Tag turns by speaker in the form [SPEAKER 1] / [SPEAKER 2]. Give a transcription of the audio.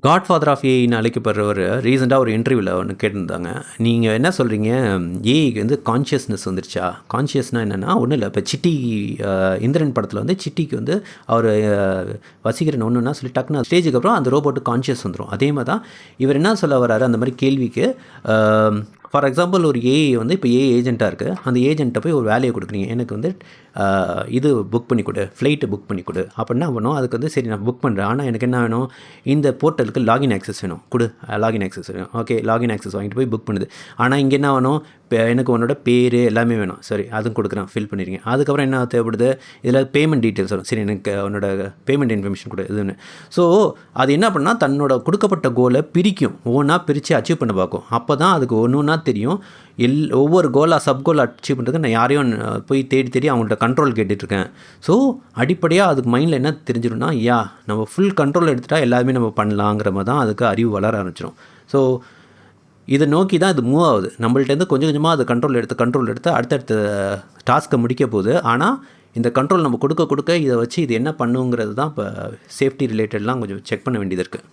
[SPEAKER 1] Godfather of ஏஐன்னு அழைக்கப்படுறவர் ரீசெண்டாக ஒரு இன்டர்வியூவில் ஒன்று கேட்டிருந்தாங்க. நீங்கள் என்ன சொல்கிறீங்க, ஏஐக்கு வந்து கான்ஷியஸ்னஸ் வந்துருச்சா? கான்ஷியஸ்னால் என்னென்னா ஒன்றும் இல்லை. இப்போ சிட்டி இந்திரன் படத்தில் வந்து சிட்டிக்கு வந்து அவர் வசீகரன் ஒன்றுன்னா சொல்லி டக்குன்னு ஸ்டேஜுக்கு அப்புறம் அந்த ரோபோட்டுக்கு கான்ஷியஸ் வந்துடும். அதே மாதிரி தான் இவர் என்ன சொல்ல வர்றாரு அந்த மாதிரி கேள்விக்கு. ஃபார் எக்ஸாம்பிள் ஒரு ஏஐ வந்து இப்போ ஏஐ ஏஜென்ட்டாக இருக்குது. அந்த ஏஜென்ட்டை போய் ஒரு வேலையை கொடுக்குறீங்க, எனக்கு வந்து இது புக் பண்ணி கொடு, ஃப்ளைட்டு புக் பண்ணி கொடு அப்படின்னா வேணும். அதுக்கு வந்து சரி நான் புக் பண்ணுறேன், ஆனால் எனக்கு என்ன வேணும், இந்த போர்ட்டலுக்கு லாகின் ஆக்சஸ் வேணும், கொடு லாகின் ஆக்சஸ் வேணும். ஓகே, லாகின் ஆக்சஸ் வாங்கிட்டு போய் புக் பண்ணுது. ஆனால் இங்கே என்ன வேணும், எனக்கு உன்னோட பேர் எல்லாமே வேணும். சரி, அதுவும் கொடுக்குறேன், ஃபில் பண்ணிடுங்க. அதுக்கப்புறம் என்ன தேவைப்படுது, இதில் பேமெண்ட் டீட்டெயில்ஸ் வரும். சரி, எனக்கு உன்னோட பேமெண்ட் இன்ஃபர்மேஷன் கொடு இதுன்னு. ஸோ அது என்ன பண்ணால் தன்னோட கொடுக்கப்பட்ட கோலை பிரிக்கும், ஒவ்வொன்றா பிரித்து அச்சீவ் பண்ண பார்க்கும். அப்போ தான் அதுக்கு ஒன்று ஒன்றா தெரியும். ஒவ்வொரு கோலாக சப் கோல் அச்சீவ் பண்ணுறதுக்கு நான் யாரையும் போய் தேடி அவங்கள்ட்ட கண்ட்ரோல் கேட்டுட்ருக்கேன். ஸோ அடிப்படையாக அதுக்கு மைண்டில் என்ன தெரிஞ்சிடும்னா, நம்ம ஃபுல் கண்ட்ரோல் எடுத்துகிட்டா எல்லாருமே நம்ம பண்ணலாங்கிற மாதிரி தான் அதுக்கு அறிவு வளர ஆரம்பிச்சிடும். ஸோ இதை நோக்கி தான் இது மூவ் ஆகுது. நம்மள்ட்டேருந்து கொஞ்சம் கொஞ்சமாக அது கண்ட்ரோல் எடுத்து அடுத்தடுத்த டாஸ்க்கை முடிக்க போகுது. ஆனால் இந்த கண்ட்ரோல் நம்ம கொடுக்க இதை வச்சு இது என்ன பண்ணுங்கிறது தான் இப்போ சேஃப்டி ரிலேட்டட்லாம் கொஞ்சம் செக் பண்ண வேண்டியது இருக்குது.